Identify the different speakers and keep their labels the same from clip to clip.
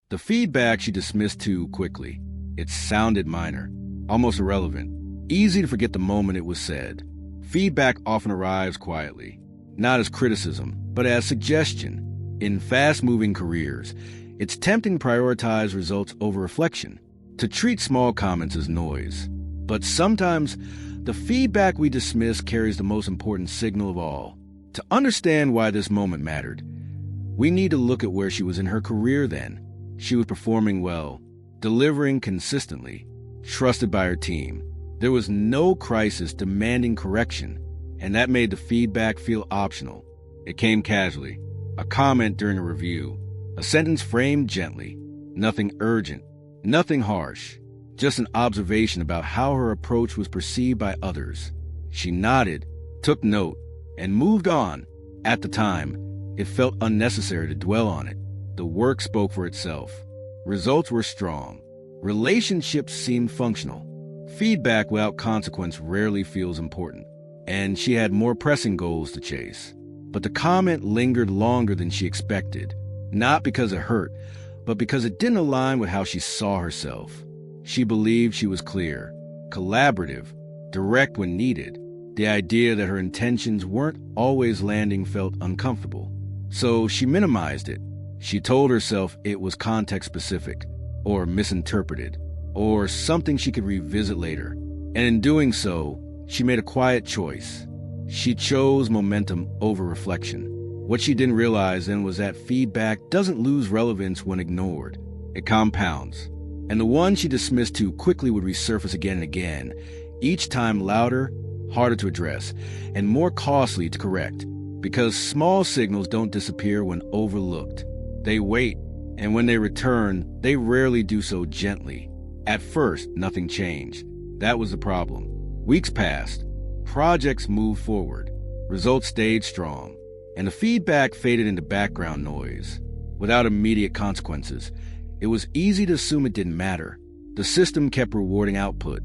Speaker 1: The feedback she dismissed too quickly. It sounded minor, almost irrelevant, easy to forget the moment it was said. Feedback often arrives quietly, not as criticism, but as suggestion. In fast-moving careers, it's tempting to prioritize results over reflection, to treat small comments as noise. But sometimes, the feedback we dismiss carries the most important signal of all. To understand why this moment mattered, we need to look at where she was in her career then. She was performing well, delivering consistently, trusted by her team. There was no crisis demanding correction, and that made the feedback feel optional. It came casually, a comment during a review, a sentence framed gently, nothing urgent, nothing harsh, just an observation about how her approach was perceived by others. She nodded, took note, and moved on. At the time, it felt unnecessary to dwell on it. The work spoke for itself. Results were strong. Relationships seemed functional. Feedback without consequence rarely feels important, and she had more pressing goals to chase. But the comment lingered longer than she expected, not because it hurt, but because it didn't align with how she saw herself. She believed she was clear, collaborative, direct when needed. The idea that her intentions weren't always landing felt uncomfortable. So she minimized it. She told herself it was context-specific, or misinterpreted, or something she could revisit later. And in doing so, she made a quiet choice. She chose momentum over reflection. What she didn't realize then was that feedback doesn't lose relevance when ignored. It compounds. And the one she dismissed too quickly would resurface again and again, each time louder, harder to address, and more costly to correct. Because small signals don't disappear when overlooked. They wait, and when they return, they rarely do so gently. At first, nothing changed. That was the problem. Weeks passed. Projects moved forward. Results stayed strong. And the feedback faded into background noise. Without immediate consequences, it was easy to assume it didn't matter. The system kept rewarding output,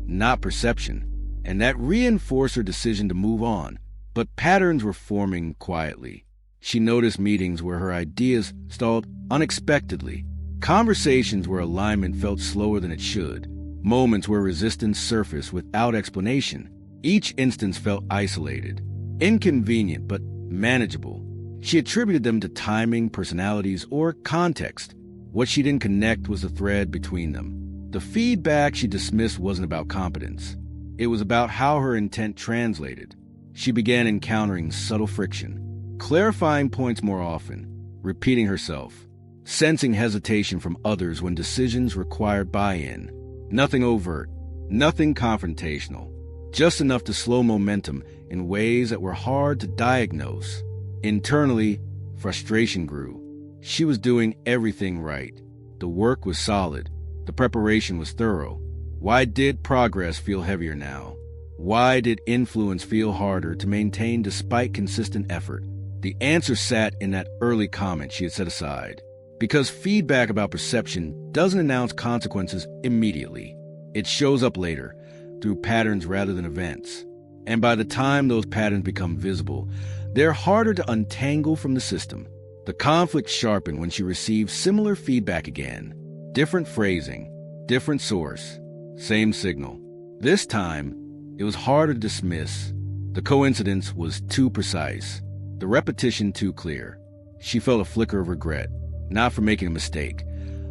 Speaker 1: not perception. And that reinforced her decision to move on. But patterns were forming quietly. She noticed meetings where her ideas stalled unexpectedly, conversations where alignment felt slower than it should, moments where resistance surfaced without explanation. Each instance felt isolated, inconvenient but manageable. She attributed them to timing, personalities, or context. What she didn't connect was the thread between them. The feedback she dismissed wasn't about competence. It was about how her intent translated. She began encountering subtle friction, clarifying points more often, repeating herself, sensing hesitation from others when decisions required buy-in. Nothing overt, nothing confrontational, just enough to slow momentum in ways that were hard to diagnose. Internally, frustration grew. She was doing everything right. The work was solid. The preparation was thorough. Why did progress feel heavier now? Why did influence feel harder to maintain despite consistent effort? The answer sat in that early comment she had set aside. Because feedback about perception doesn't announce consequences immediately. It shows up later, through patterns rather than events. And by the time those patterns become visible, they're harder to untangle from the system. The conflict sharpened when she received similar feedback again. Different phrasing, different source, same signal. This time, it was harder to dismiss. The coincidence was too precise, the repetition too clear. She felt a flicker of regret, not for making a mistake,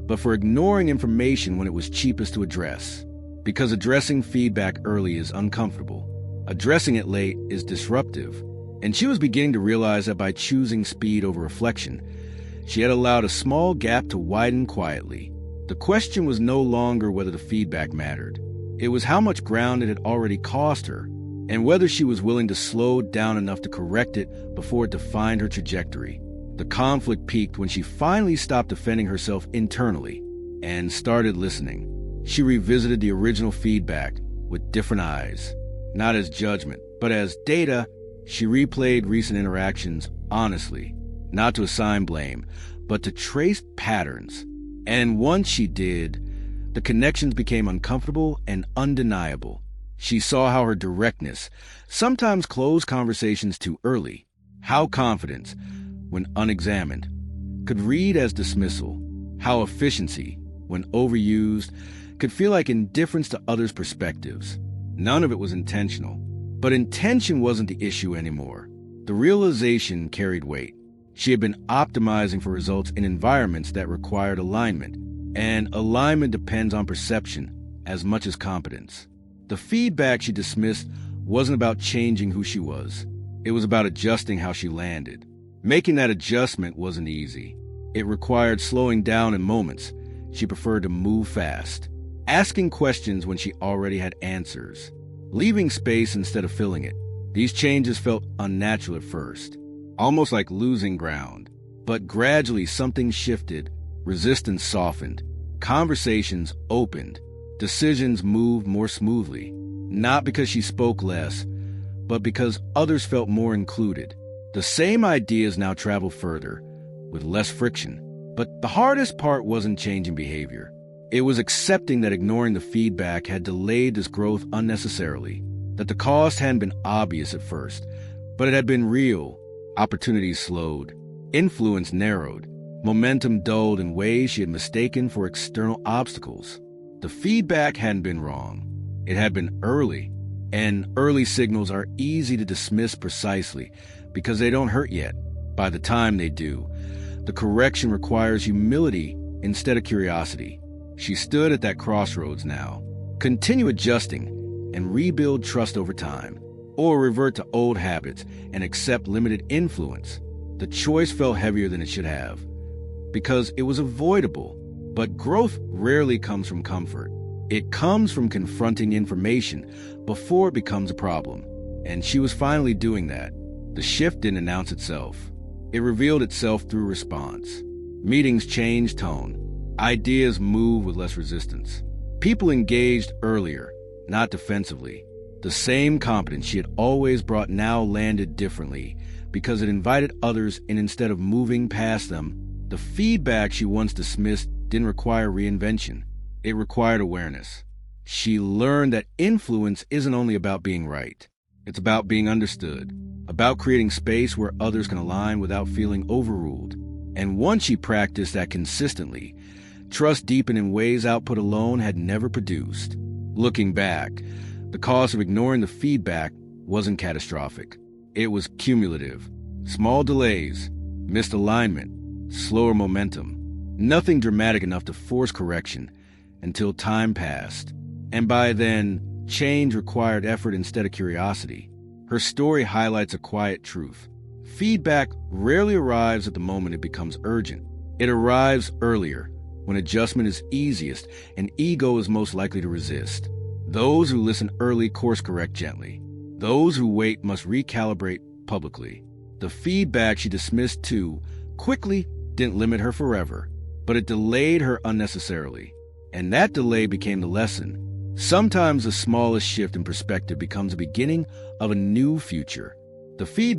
Speaker 1: but for ignoring information when it was cheapest to address. Because addressing feedback early is uncomfortable. Addressing it late is disruptive. And she was beginning to realize that by choosing speed over reflection, she had allowed a small gap to widen quietly. The question was no longer whether the feedback mattered. It was how much ground it had already cost her, and whether she was willing to slow down enough to correct it before it defined her trajectory. The conflict peaked when she finally stopped defending herself internally and started listening. She revisited the original feedback with different eyes, not as judgment, but as data. She replayed recent interactions honestly, not to assign blame, but to trace patterns. And once she did, the connections became uncomfortable and undeniable. She saw how her directness sometimes closed conversations too early, how confidence, when unexamined, could read as dismissal, how efficiency, when overused, could feel like indifference to others' perspectives. None of it was intentional. But intention wasn't the issue anymore. The realization carried weight. She had been optimizing for results in environments that required alignment, and alignment depends on perception as much as competence. The feedback she dismissed wasn't about changing who she was. It was about adjusting how she landed. Making that adjustment wasn't easy. It required slowing down in moments she preferred to move fast, asking questions when she already had answers, leaving space instead of filling it. These changes felt unnatural at first, almost like losing ground. But gradually something shifted, resistance softened, conversations opened, decisions moved more smoothly, not because she spoke less, but because others felt more included. The same ideas now traveled further, with less friction. But the hardest part wasn't changing behavior. It was accepting that ignoring the feedback had delayed this growth unnecessarily, that the cost hadn't been obvious at first, but it had been real. Opportunities slowed, influence narrowed, momentum dulled in ways she had mistaken for external obstacles. The feedback hadn't been wrong. It had been early, and early signals are easy to dismiss precisely because they don't hurt yet. By the time they do, the correction requires humility instead of curiosity. She stood at that crossroads now. Continue adjusting and rebuild trust over time, or revert to old habits and accept limited influence. The choice felt heavier than it should have, because it was avoidable. But growth rarely comes from comfort. It comes from confronting information before it becomes a problem. And she was finally doing that. The shift didn't announce itself. It revealed itself through response. Meetings changed tone. Ideas moved with less resistance. People engaged earlier, not defensively. The same competence she had always brought now landed differently because it invited others in instead of moving past them. The feedback she once dismissed didn't require reinvention. It required awareness. She learned that influence isn't only about being right. It's about being understood, about creating space where others can align without feeling overruled. And once she practiced that consistently, trust deepened in ways output alone had never produced. Looking back, the cost of ignoring the feedback wasn't catastrophic. It was cumulative. Small delays, missed alignment, slower momentum. Nothing dramatic enough to force correction until time passed. And by then, change required effort instead of curiosity. Her story highlights a quiet truth. Feedback rarely arrives at the moment it becomes urgent. It arrives earlier, when adjustment is easiest and ego is most likely to resist. Those who listen early course correct gently. Those who wait must recalibrate publicly. The feedback she dismissed too quickly didn't limit her forever, but it delayed her unnecessarily. And that delay became the lesson. Sometimes the smallest shift in perspective becomes the beginning of a new future. The feedback